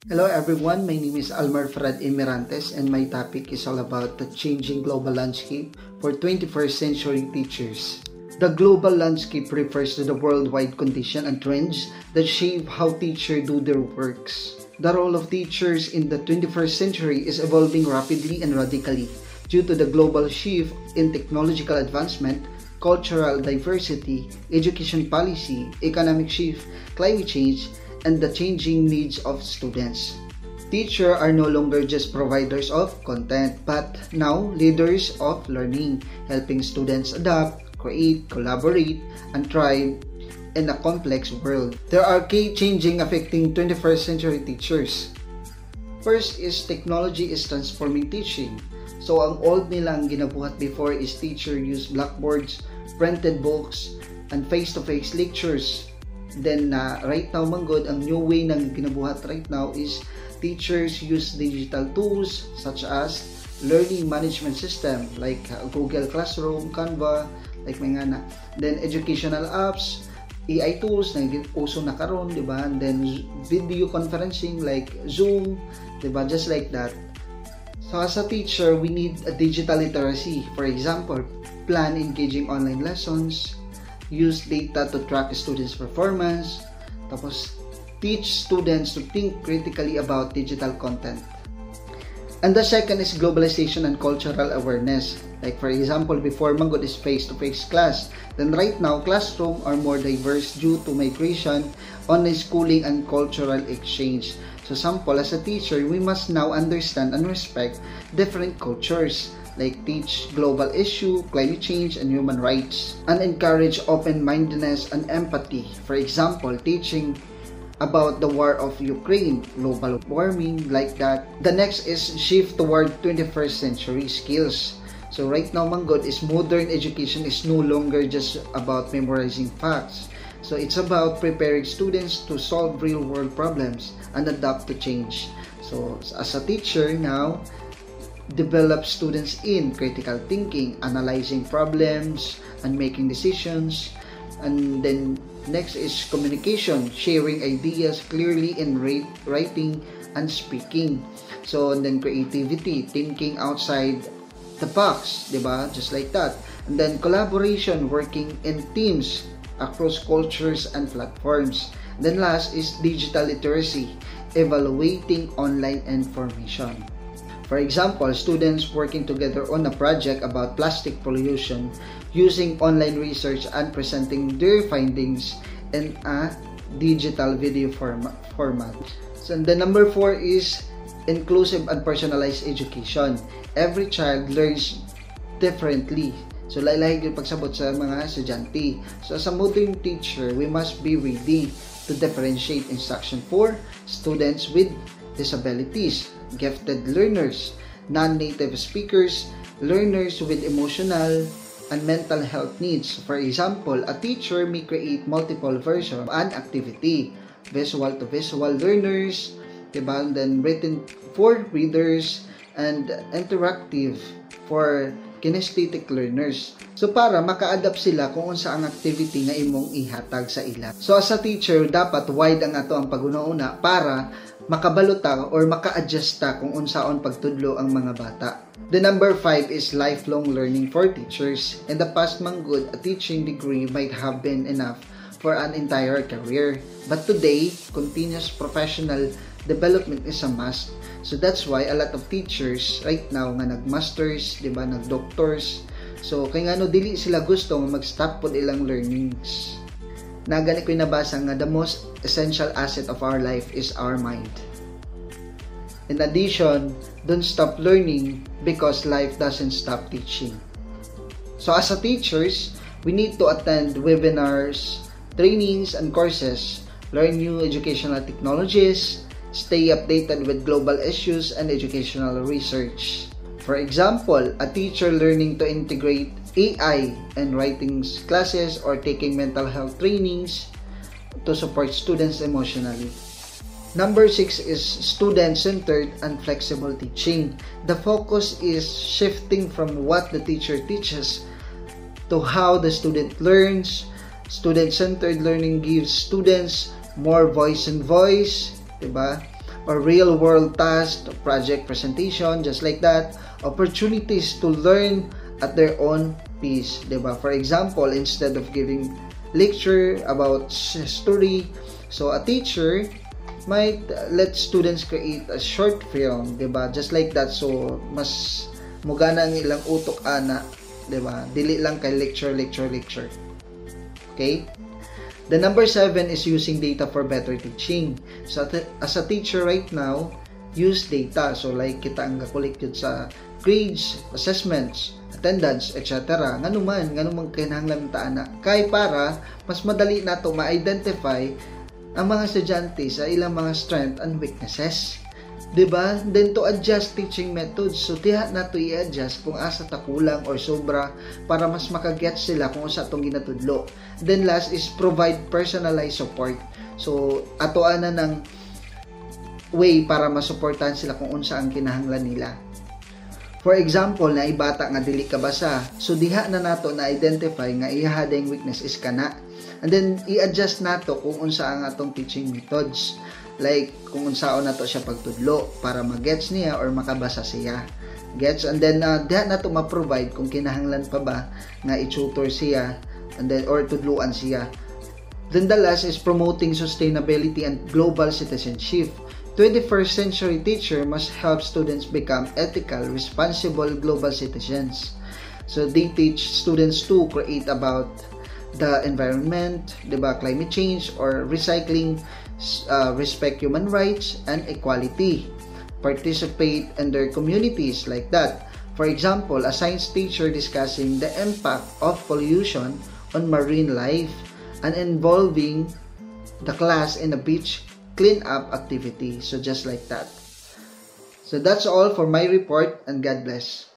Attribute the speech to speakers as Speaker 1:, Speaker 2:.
Speaker 1: Hello everyone, my name is Almar Fred Emirantes and my topic is all about the changing global landscape for 21st century teachers. The global landscape refers to the worldwide condition and trends that shape how teachers do their works. The role of teachers in the 21st century is evolving rapidly and radically due to the global shift in technological advancement, cultural diversity, education policy, economic shift, climate change, and the changing needs of students. Teachers are no longer just providers of content, but now leaders of learning, helping students adapt, create, collaborate, and thrive in a complex world. There are key changes affecting 21st century teachers. First is technology is transforming teaching. So ang old nilang ginabuhat before is teacher use blackboards, printed books, and face-to-face lectures. Then right now manggod, ang new way ng ginabuhat right now is teachers use digital tools such as learning management system like Google Classroom, Canva, like mga na. Then educational apps, AI tools na uso na karon, di ba? And then video conferencing like Zoom, di ba? Just like that. So as a teacher, we need a digital literacy. For example, plan engaging online lessons, use data to track students' performance, tapos teach students to think critically about digital content. And the second is globalization and cultural awareness. Like for example, before manggod is face-to-face class. Then right now, classrooms are more diverse due to migration, online schooling, and cultural exchange. So sample, as a teacher, we must now understand and respect different cultures, like teach global issue, climate change, and human rights, and encourage open-mindedness and empathy. For example, teaching about the war of Ukraine, global warming, like that. The next is shift toward 21st century skills. So right now, manggod is modern education is no longer just about memorizing facts. So it's about preparing students to solve real-world problems and adapt to change. So as a teacher now, develop students in critical thinking, analyzing problems, and making decisions. And then next is communication, sharing ideas clearly in writing and speaking. So and then creativity, thinking outside the box, diba? Just like that. And then collaboration, working in teams across cultures and platforms. And then last is digital literacy, evaluating online information. For example, students working together on a project about plastic pollution, using online research and presenting their findings in a digital video format. So the number 4 is inclusive and personalized education. Every child learns differently. So lahi yung pagsabot sa mga estudyante. So as a modern teacher, we must be ready to differentiate instruction for students with disabilities, gifted learners, non-native speakers, learners with emotional and mental health needs. For example, a teacher may create multiple versions of an activity, visual to visual learners, diba? And then written for readers, and interactive for kinesthetic learners. So para maka-adapt sila kung unsa ang activity nga imong ihatag sa ila. So as a teacher, dapat wide ang ato ang pag-una para makabalota or maka-adjust ta kung unsaon pagtudlo ang mga bata. The number 5 is lifelong learning for teachers. In the past manggod, a teaching degree might have been enough for an entire career. But today, continuous professional development is a must. So that's why a lot of teachers right now nga nag-masters, diba, nag-doctors. So kay ngano dili sila gusto nga mag-stop pod ilang learnings. Nagani ko nabasa nga the most essential asset of our life is our mind. In addition, don't stop learning because life doesn't stop teaching. So as a teachers, we need to attend webinars, trainings, and courses, learn new educational technologies, stay updated with global issues and educational research. For example, a teacher learning to integrate AI and writing classes or taking mental health trainings to support students emotionally. Number 6 is student-centered and flexible teaching. The focus is shifting from what the teacher teaches to how the student learns. Student-centered learning gives students more voice, diba? or real-world task, project presentation, just like that. Opportunities to learn at their own pace, diba? For example, instead of giving lecture about history, so a teacher might let students create a short film, diba? Just like that. So mas mugana ang ilang utok ana, diba? Dili lang kay lecture. Okay? The number 7 is using data for better teaching. So as a teacher right now, use data. So like kita ang collect yun sa grades, assessments, attendance, etc. Nganuman kinahanglan ta ana kay para mas madali nato ma-identify ang mga estudyante sa ilang mga strength and weaknesses. Diba? Then to adjust teaching methods. So diha nato i-adjust kung asa ta kulang or sobra para mas makaget sila kung sa atong ginatudlo. Then last is provide personalized support. So ato ana ng way para masuportahan sila kung unsa ang kinahanglan nila. For example, na ibata nga dili ka basa. So diha na nato na identify nga iya dayng weakness is kana. And then i-adjust nato kung unsa ang atong teaching methods. Like kung unsaon nato siya pagtudlo para magets niya or makabasa siya. Gets? And then diha nato ma-provide kung kinahanglan pa ba nga i-tutor siya and then or tudluan siya. Then the last is promoting sustainability and global citizenship. 21st century teacher must help students become ethical, responsible global citizens. So they teach students to create about the environment, diba, climate change or recycling, respect human rights and equality, participate in their communities like that. For example, a science teacher discussing the impact of pollution on marine life and involving the class in a beach clean-up activity. So just like that. So that's all for my report and God bless.